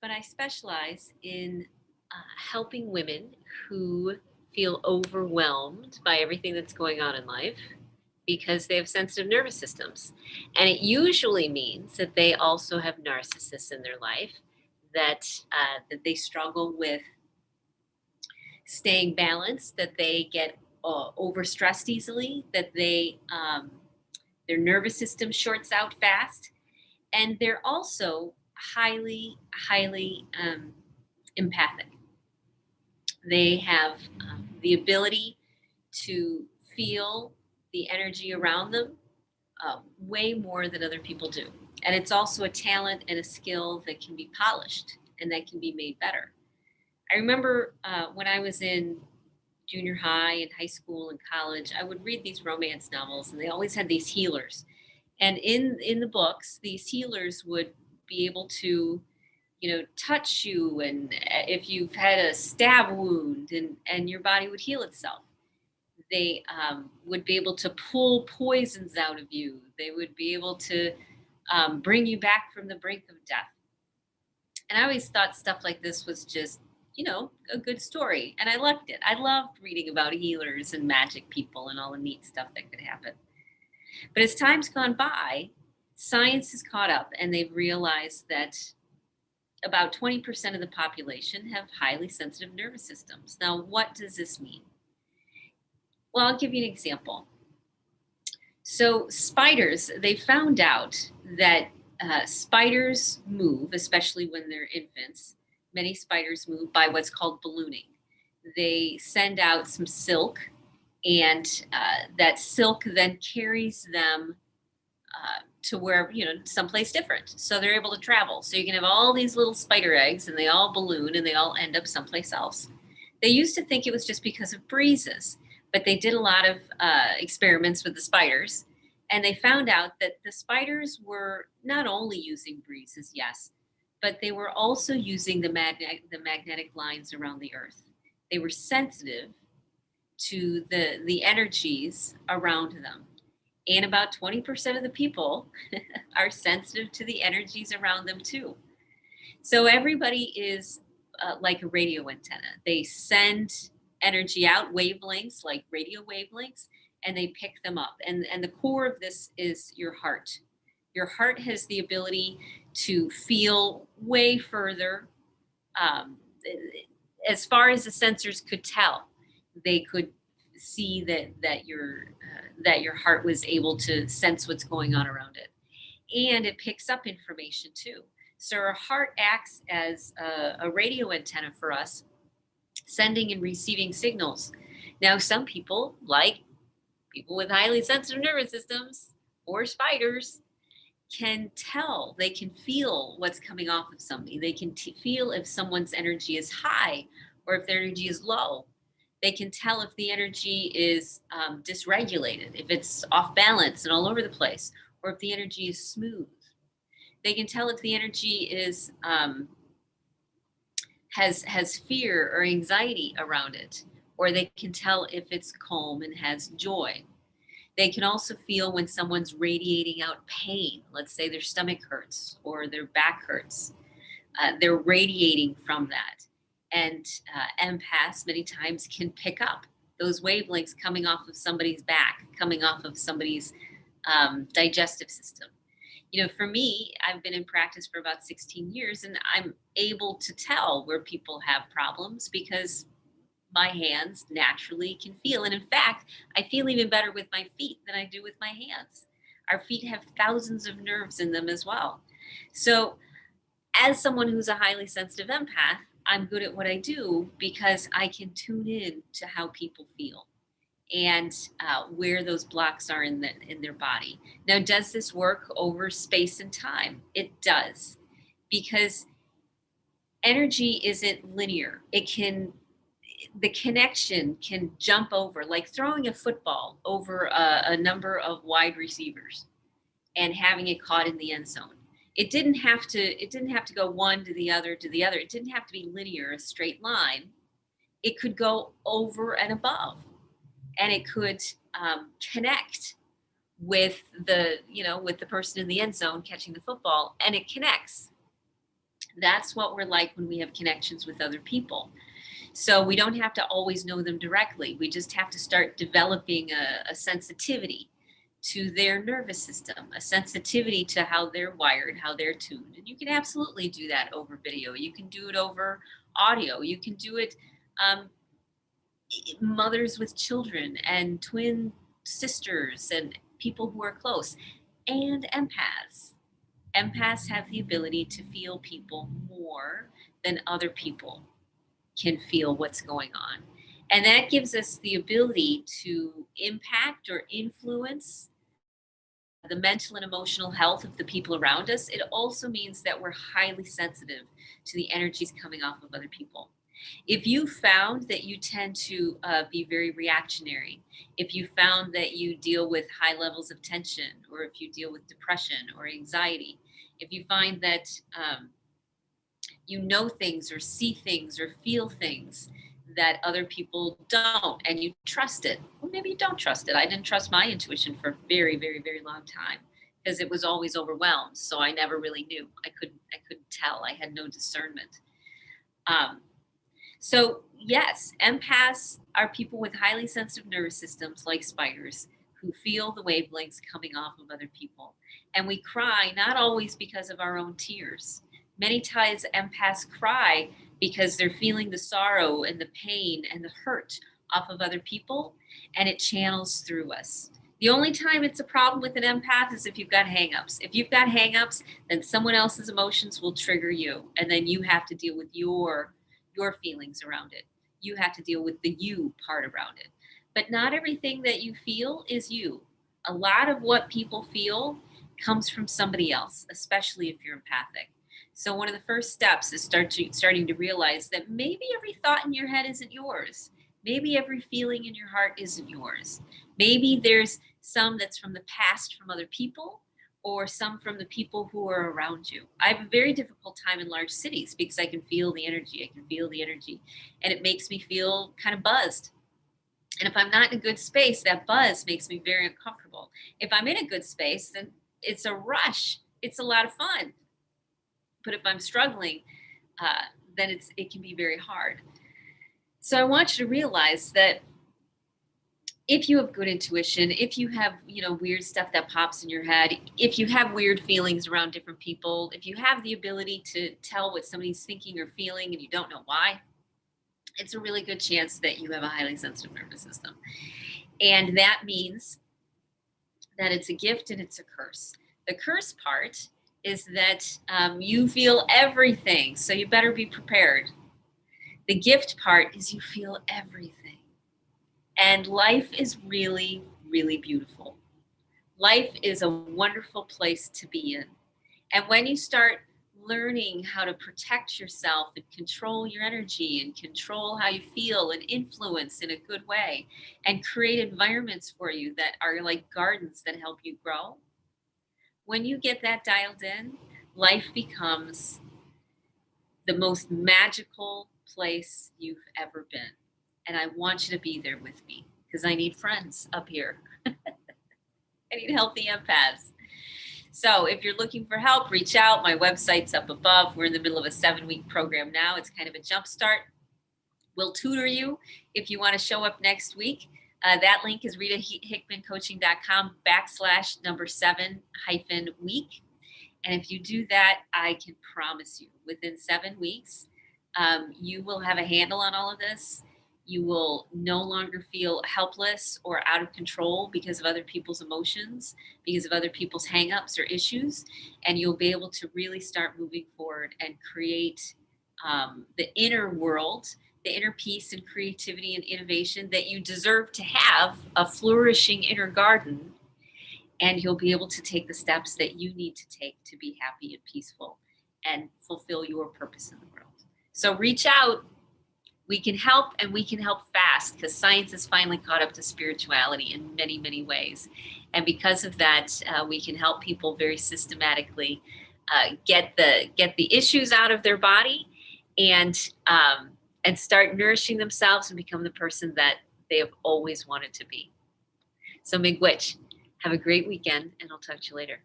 but I specialize in helping women who feel overwhelmed by everything that's going on in life because they have sensitive nervous systems. And it usually means that they also have narcissists in their life, that they struggle with staying balanced, that they get overstressed easily, that their nervous system shorts out fast, and they're also highly empathic. They have the ability to feel the energy around them way more than other people do. And it's also a talent and a skill that can be polished and that can be made better. I remember when I was in junior high and high school and college, I would read these romance novels, and they always had these healers. And in the books, these healers would be able to, touch you, and if you've had a stab wound, and your body would heal itself. They would be able to pull poisons out of you. They would be able to bring you back from the brink of death. And I always thought stuff like this was just, a good story. And I liked it. I loved reading about healers and magic people and all the neat stuff that could happen. But as time's gone by, science has caught up, and they've realized that about 20% of the population have highly sensitive nervous systems. Now, what does this mean? Well, I'll give you an example. So spiders, they found out that spiders move, especially when they're infants. Many spiders move by what's called ballooning. They send out some silk, and that silk then carries them to where, someplace different. So they're able to travel. So you can have all these little spider eggs, and they all balloon, and they all end up someplace else. They used to think it was just because of breezes, but they did a lot of experiments with the spiders, and they found out that the spiders were not only using breezes, yes, but they were also using the magnetic lines around the earth. They were sensitive to the energies around them. And about 20% of the people are sensitive to the energies around them too. So everybody is like a radio antenna. They send energy out, wavelengths like radio wavelengths, and they pick them up. And the core of this is your heart. Your heart has the ability to feel way further. Um, as far as the sensors could tell, they could see that your heart was able to sense what's going on around it, and it picks up information too. So our heart acts as a radio antenna for us, sending and receiving signals. Now, some people, like people with highly sensitive nervous systems or spiders, can tell, they can feel what's coming off of somebody. They can feel if someone's energy is high or if their energy is low. They can tell if the energy is dysregulated, if it's off balance and all over the place, or if the energy is smooth. They can tell if the energy is has fear or anxiety around it, or they can tell if it's calm and has joy. They can also feel when someone's radiating out pain. Let's say their stomach hurts or their back hurts. They're radiating from that. And empaths many times can pick up those wavelengths coming off of somebody's back, coming off of somebody's digestive system. For me, I've been in practice for about 16 years, and I'm able to tell where people have problems because my hands naturally can feel. And in fact, I feel even better with my feet than I do with my hands. Our feet have thousands of nerves in them as well. So as someone who's a highly sensitive empath, I'm good at what I do because I can tune in to how people feel and where those blocks are in their body. Now, does this work over space and time? It does, because energy isn't linear. The connection can jump over, like throwing a football over a number of wide receivers and having it caught in the end zone. It didn't have to go one to the other to the other. It didn't have to be linear, a straight line. It could go over and above, and it could connect with the person in the end zone catching the football, and it connects. That's what we're like when we have connections with other people. So we don't have to always know them directly. We just have to start developing a sensitivity to their nervous system, a sensitivity to how they're wired, how they're tuned. And you can absolutely do that over video. You can do it over audio. You can do it um, mothers with children and twin sisters and people who are close, and empaths. Empaths have the ability to feel people more than other people can feel what's going on. And that gives us the ability to impact or influence the mental and emotional health of the people around us. It also means that we're highly sensitive to the energies coming off of other people. If you found that you tend to be very reactionary, if you found that you deal with high levels of tension, or if you deal with depression or anxiety, if you find that you know things or see things or feel things that other people don't, and you trust it, well, maybe you don't trust it. I didn't trust my intuition for a very, very, very long time because it was always overwhelmed. So I never really knew. I couldn't tell. I had no discernment. Um, so, yes, empaths are people with highly sensitive nervous systems like spiders who feel the wavelengths coming off of other people. And we cry not always because of our own tears. Many times, empaths cry because they're feeling the sorrow and the pain and the hurt off of other people, and it channels through us. The only time it's a problem with an empath is if you've got hangups. If you've got hangups, then someone else's emotions will trigger you, and then you have to deal with your feelings around it. You have to deal with the you part around it. But not everything that you feel is you. A lot of what people feel comes from somebody else, especially if you're empathic. So one of the first steps is starting to realize that maybe every thought in your head isn't yours. Maybe every feeling in your heart isn't yours. Maybe there's some that's from the past from other people, or some from the people who are around you. I have a very difficult time in large cities because I can feel the energy. I can feel the energy, and it makes me feel kind of buzzed. And if I'm not in a good space, that buzz makes me very uncomfortable. If I'm in a good space, then it's a rush. It's a lot of fun. But if I'm struggling, then it can be very hard. So I want you to realize that if you have good intuition, if you have, weird stuff that pops in your head, if you have weird feelings around different people, if you have the ability to tell what somebody's thinking or feeling and you don't know why, it's a really good chance that you have a highly sensitive nervous system. And that means that it's a gift and it's a curse. The curse part is that you feel everything, so you better be prepared. The gift part is you feel everything. And life is really, really beautiful. Life is a wonderful place to be in. And when you start learning how to protect yourself and control your energy and control how you feel and influence in a good way and create environments for you that are like gardens that help you grow, when you get that dialed in, life becomes the most magical place you've ever been. And I want you to be there with me because I need friends up here. I need healthy empaths. So if you're looking for help, reach out. My website's up above. We're in the middle of a 7-week program now. It's kind of a jump start. We'll tutor you if you want to show up next week. That link is ritahickmancoaching.com/7-week. And if you do that, I can promise you within 7 weeks, you will have a handle on all of this. You will no longer feel helpless or out of control because of other people's emotions, because of other people's hangups or issues. And you'll be able to really start moving forward and create the inner world, the inner peace and creativity and innovation that you deserve to have, a flourishing inner garden. And you'll be able to take the steps that you need to take to be happy and peaceful and fulfill your purpose in the world. So reach out. We can help, and we can help fast because science has finally caught up to spirituality in many, many ways. And because of that, we can help people very systematically get the issues out of their body and start nourishing themselves and become the person that they have always wanted to be. So Miigwech, have a great weekend, and I'll talk to you later.